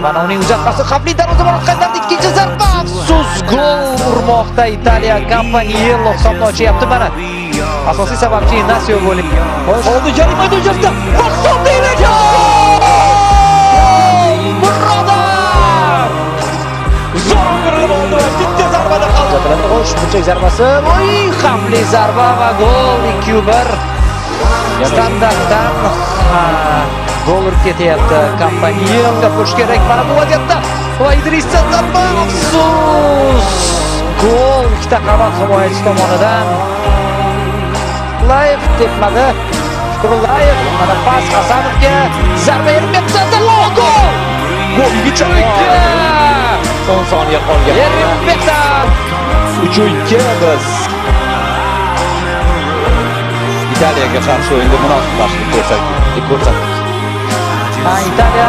Mana uning uzatmasi xavfli darvozabon qaytardi. Ikkinchi zarba. Afsus, gol urmoqda Italiya. Campaniello hisobni ochyapti mana. Asosiy sababchi Inacio bo'lib. Oldi jarima maydonchasida. Hisobni Birodar! Zo'r bir oldi va bitta zarbada qoldi. Xo'sh, bunchak zarbasi. Voy, xavfli zarba va gol 2-1. Standartdan gol urib ketyapti. Campaniello bo'lish kerak mana bu vaziyatda. Va Idrissa zarba afsus. Gol ikkita qavat himoyachi tomonidan. Layev tepmadi. Shukurulayev mana pas Hasanovga zarba bermoqda. Gol! Gol yigicha. 10 soniya qolgan. Yermoqda. 3-2 biz Italiyaga qarshi o'yinda munosib boshlik ko'rsatdik. Italiya